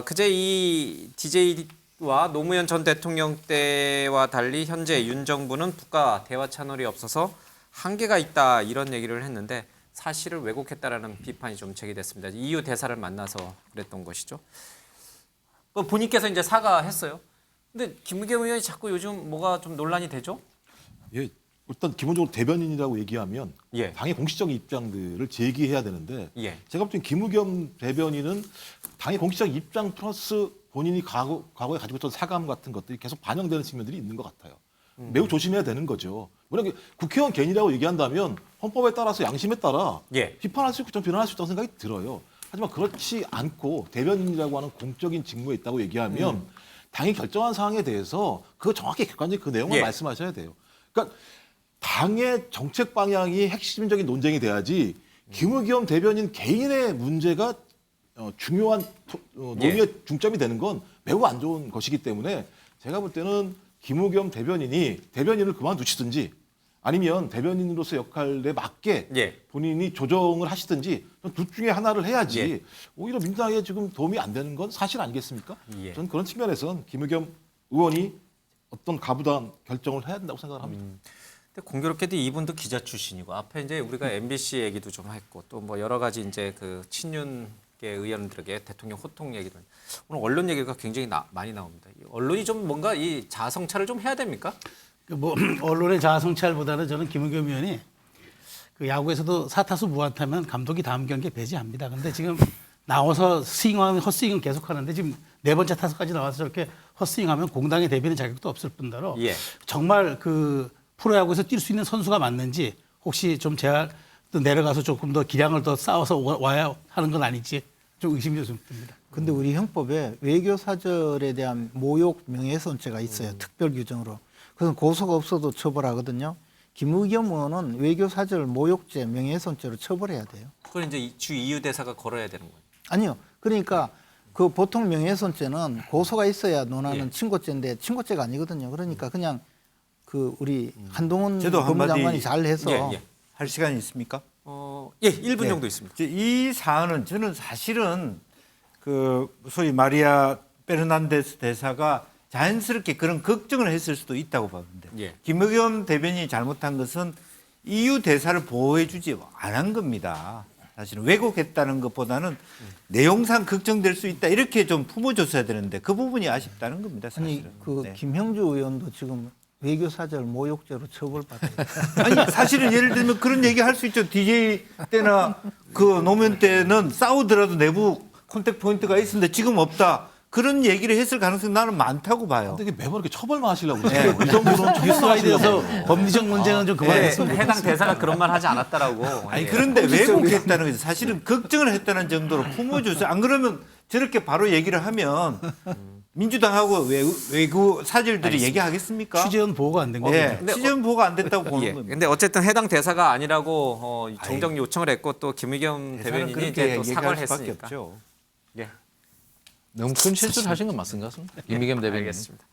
그제 이 DJ와 노무현 전 대통령 때와 달리 현재 윤 정부는 북과 대화 채널이 없어서 한계가 있다 이런 얘기를 했는데 사실을 왜곡했다라는 비판이 좀 제기됐습니다. EU 대사를 만나서 그랬던 것이죠. 본인께서 이제 사과했어요. 근데 김의겸 의원이 자꾸 요즘 뭐가 좀 논란이 되죠? 예, 일단 기본적으로 대변인이라고 얘기하면 예. 당의 공식적인 입장들을 제기해야 되는데 예. 제가 볼 땐 김의겸 대변인은 당의 공식적 입장 플러스 본인이 과거에 가지고 있던 사감 같은 것들이 계속 반영되는 측면들이 있는 것 같아요. 매우 조심해야 되는 거죠. 만약에 국회의원 개인이라고 얘기한다면 헌법에 따라서 양심에 따라 예. 비판할 수 있고 좀 비난할 수 있다는 생각이 들어요. 하지만 그렇지 않고 대변인이라고 하는 공적인 직무에 있다고 얘기하면 당이 결정한 사항에 대해서 그거 정확히 객관적인 그 내용을 예. 말씀하셔야 돼요. 그러니까 당의 정책 방향이 핵심적인 논쟁이 돼야지 김의겸 대변인 개인의 문제가 중요한 논의의 중점이 되는 건 매우 안 좋은 것이기 때문에 제가 볼 때는 김의겸 대변인이 대변인을 그만두시든지 아니면 대변인으로서 역할에 맞게 예. 본인이 조정을 하시든지 둘 중에 하나를 해야지 예. 오히려 민주당에 지금 도움이 안 되는 건 사실 아니겠습니까? 예. 저는 그런 측면에서는 김의겸 의원이 어떤 가부담 결정을 해야 된다고 생각을 합니다. 근데 공교롭게도 이분도 기자 출신이고 앞에 이제 우리가 MBC 얘기도 좀 했고 또 뭐 여러 가지 이제 그 친윤계 의원들에게 대통령 호통 얘기도 오늘 언론 얘기가 굉장히 많이 나옵니다. 이 언론이 좀 뭔가 이 자아성찰을 좀 해야 됩니까? 뭐 언론의 자아성찰보다는 저는 김의겸 의원이 그 야구에서도 사타수 무안타면 감독이 다음 경기에 배제합니다. 근데 지금 나와서 스윙하면 헛스윙은 계속하는데 지금 네 번째 타석까지 나와서 저렇게 헛스윙하면 공당에 대비는 자격도 없을 뿐더러 예. 정말 그 프로야구에서 뛸 수 있는 선수가 맞는지 혹시 좀 제가 또 내려가서 조금 더 기량을 더 쌓아서 와야 하는 건 아닌지 좀 의심이 좀 듭니다. 근데 우리 형법에 외교 사절에 대한 모욕 명예훼손죄가 있어요. 특별 규정으로. 그래서 고소가 없어도 처벌하거든요. 김의겸 의원은 외교 사절 모욕죄 명예훼손죄로 처벌해야 돼요. 그걸 이제 주 EU 대사가 걸어야 되는 거예요. 아니요. 그러니까 그 보통 명예훼손죄는 고소가 있어야 논하는 예. 친고죄인데 친고죄가 아니거든요. 그러니까 그냥 그 우리 한동훈 저도 법무장관이 한마디 잘 해서 예, 예. 할 시간이 있습니까? 예, 1분 예. 정도 있습니다. 이 사안은 저는 사실은 그 소위 마리아 페르난데스 대사가 자연스럽게 그런 걱정을 했을 수도 있다고 보는데 예. 김의겸 대변인이 잘못한 것은 EU 대사를 보호해주지 않은 겁니다. 사실은 왜곡했다는 것보다는 내용상 걱정될 수 있다 이렇게 좀 품어줬어야 되는데 그 부분이 아쉽다는 겁니다. 사실은. 아니 그 네. 김형주 의원도 지금 외교 사절 모욕죄로 처벌받아요. 아니 사실은 예를 들면 그런 얘기 할 수 있죠. DJ 때나 그 노무현 때는 싸우더라도 내부 콘택트 포인트가 있었는데 지금 없다. 그런 얘기를 했을 가능성이 나는 많다고 봐요. 근데 이게 매번 이렇게 처벌만 하시려고 그러세요. 이 정도는 뉴스라이드에서 법리적 문제는 좀 그만했으면 좋겠어요. 해당 대사가 그런 말 하지 않았다라고. 아니 예. 그런데 왜곡했다는 거죠. 사실은 걱정을 했다는 정도로 품어줬어요. 안 그러면 저렇게 바로 얘기를 하면 민주당하고 외국 사절들이 얘기하겠습니까? 취재원 보고가 안 된 거죠. 예, 취재원 보고가 안 됐다고 보는 예. 겁니다. 근데 어쨌든 해당 대사가 아니라고 정정 요청을 했고 또 김의겸 대변인이 그렇게 이제 또 얘기할 사과를 수밖에 했으니까. 없죠. 예. 너무 큰 실수를 하신 건 맞습니다. 김의겸 대변인. 알겠습니다.